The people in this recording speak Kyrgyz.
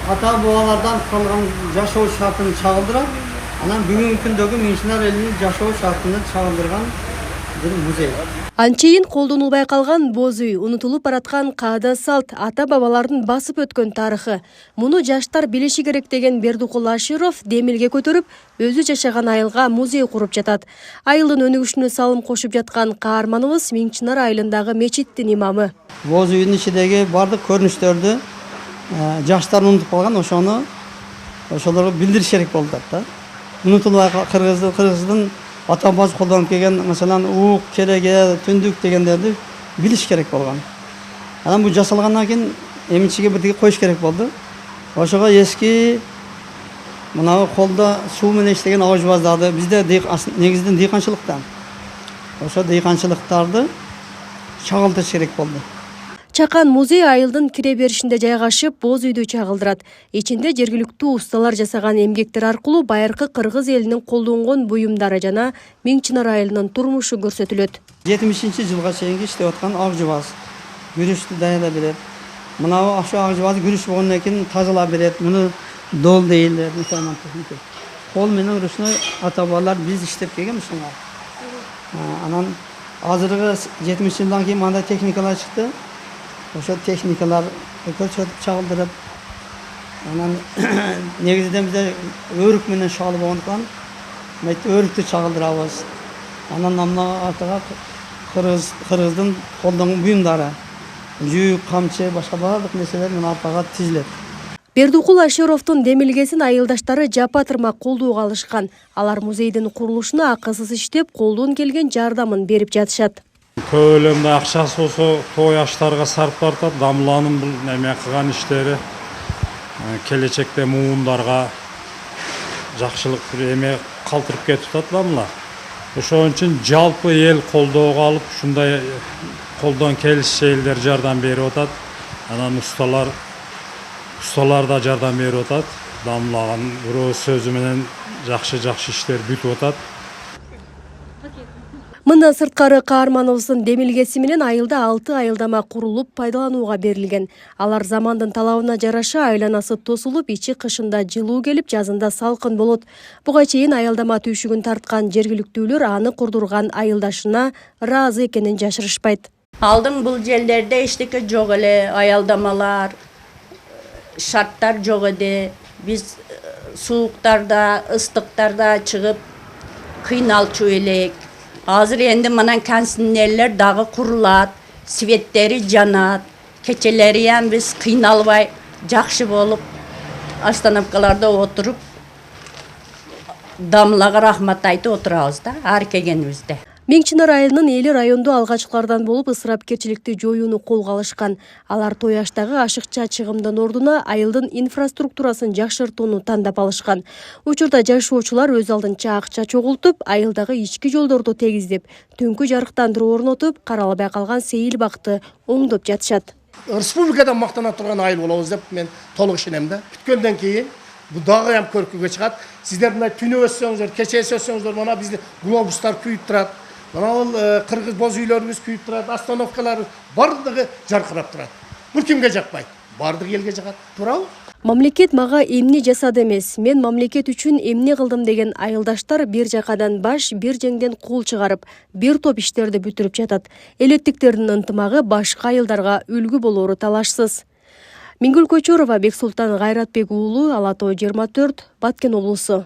ата бабалардан қалған жашоо шартын чагылдырат. Анан бүгүнкү күндөгү миңчинар элинин жашоо шартын чагылдырган бир музей. Анчейин колдонулбай калган боз үй, унутулуп бараткан каада салт, ата бабалардын басып өткөн тарыхы. Муну жаштар билиши керек деген Бердукул Аширов демилге көтөрүп, өзү жашаган айылга музей куруп жатат. Айылдын өнүгүшүнө салым кошуп жаткан каарманыбыз Миңчинар айылындагы мечиттин имамы. Боз үйдүн ичидеги бардык көрүнүштөрдү жаштар унутуп калган, ошолорго билдириш керек болуп атат да. Унутулбай кыргыздын ата бабасы колдонуп келген, маселен, уук, кереге, түндүк дегендерди билиш керек болгон. Анан бул жасалгандан кийин эмичиге бирдеге коюш керек болду. Ошого эски мына колдо суу менен иштеген абажбаздарды бизде негизинен дыйканчылыктан. Ошо дыйканчылыктарды чагылтыш керек болду. Чакан музей айылдын кире беришинде жайгашып, боз үйдү чагылдырат. Ичинде жергиликтүү усталар жасаган эмгектер аркылуу байыркы кыргыз элинин колдонгон буюмдары жана Миңчинар айылынын турмушу көрсөтүлөт. 70-жылга чейинки иштеп аткан акжыбаз күрүштү даярдап берет. Мына ошо акжыбазды күрүш болгондон кийин тазалап берет. Муну дол дейлер, мусулман техника. Кол менен ручной ата бабалар биз иштеп келген ушуга. Анан азыркы 70-жылдан кийин мындай техникалар чыкты. Ошо техникалар көрсөтүп чагылдырып, анан негизинен бизде өрүк менен шалы болгондуктан өрүктү чагылдырабыз. Анан мына артыга кыргыздын колдонгон буюмдары, жүүк, камчы, башка баардык нерселер мына артыга тизилет. Бердукул Ашировдун демилгесин айылдаштары жапа тырмак колдоого алышкан. Алар музейдин курулушуна акысыз иштеп, колдон келген жардамын берип жатышат. Көлөмдө акчасы болсо той аштарга сарптап атат. Дамланын бул неме кылган иштери келечекте муундарга жакшылык бир эме калтырып кетип атат дамла. Ошон үчүн жалпы эл колдоого алып, ушундай колдон келишчи элдер жардам берип атат. Анан усталар да жардам берип атат. Дамлаган бирөө сөзү менен жакшы иштер бүтүп атат. Мындан сырткары каарманыбыздын демилгеси менен айылда 6 айылдама курулуп пайдаланууга берилген. Алар замандын талабына жараша айланасы тосулуп, ичи кышында жылуу келип, жазында салкын болот. Буга чейин айылдама түйшүгүн тарткан жергиликтүүлөр аны курдурган айылдашына ыраазы экенин жашырышпайт. Алдын бул жерлерде эчтеке жок эле, аялдамалар, шарттар жок эди. Биз сууктарда, ыстыктарда чыгып кыйналчу элек. Азыр энди мына консинерлер дагы курулат, светтери жанат, кечелери ham биз кыйналбай, жакшы болуп, остановкаларда отуруп, дамлага рахмат айтып отурабыз да, ар келгенибизде. Миңчинар айылынын эли райондо алгачкылардан болуп ысырапкерчиликти жоюуну колго алышкан. Алар той аштагы ашыкча чыгымдын ордуна айылдын инфраструктурасын жакшыртууну тандап алышкан. Учурда жашоочулар өз алдынча акча чогултуп, айылдагы ички жолдорду тегиздеп, түнкү жарыктандыруу орнотуп, каралбай калган сейил бакты оңдоп жатышат. Республикадан мактана турган айыл болобуз деп мен толук ишенем да. Бүткөндөн кийин бул дагы ham көркүгө чыгат. Сиздер мына түнү өссөңүздөр, кече өссөңүздөр, мына бизди глобустар күйүп турат. Мына ал кыргыз боз үйлөрүбүз күйүп турат, остановкалар бардыгы жаркырап турат. Бул кимге жакпайт? Бардык элге жагат. Туурабы? Мамлекет мага эмне жасады эмес, мен мамлекет үчүн эмне кылдым деген айылдаштар бир жакадан баш, бир жеңден кул чыгарып, бир топ иштерди бүтүрүп жатат. Элеттиктердин ынтымагы башка айылдарга үлгү болору талашсыз. Миңгүл Көчөрова, Бексултан Гайратбек уулу, Ала Тоо 24, Баткен облусу.